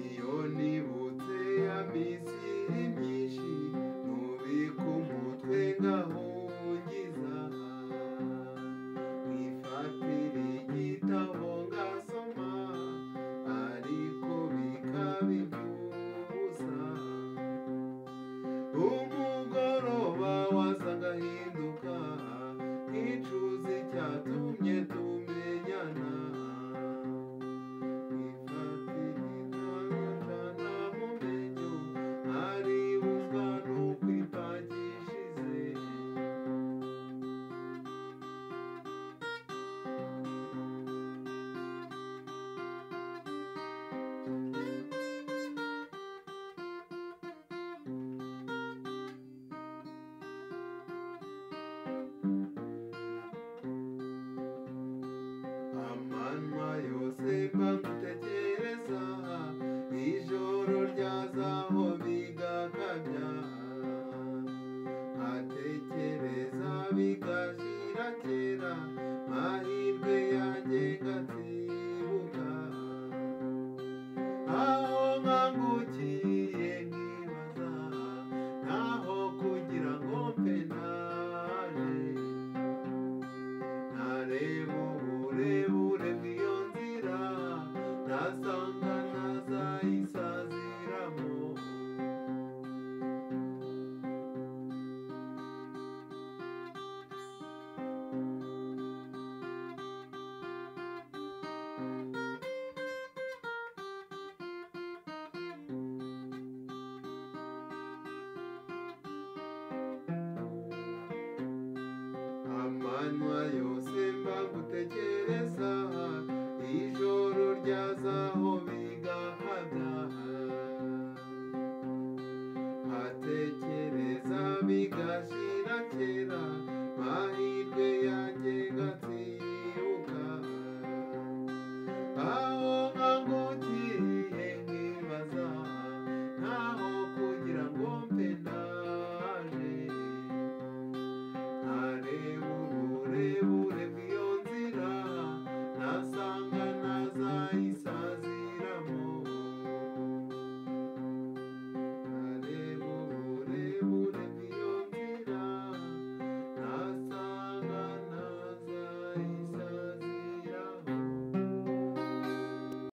iyo nibutse ya minsi myinshi nubika umutwe ngahungiza nkifatira igitabo ngasoma ariko bikaba iby'ubusa umugoroba waza ngahinduka nkicuza icyatumye tumenyana amanywa yose mbagutekereza ijoro ryazaho bigakabya nkatekereza bigashira kera mahirwe yanjye ngatibuka aho nkangukiye nkibaza naho kugira ngo mpe naje nareba uburebure bw'iyo nzira nasanga ntazayisaziramo amanywa yose mbagutekereza ijoro ryazaho bigakabya nkatekereza bigashira kera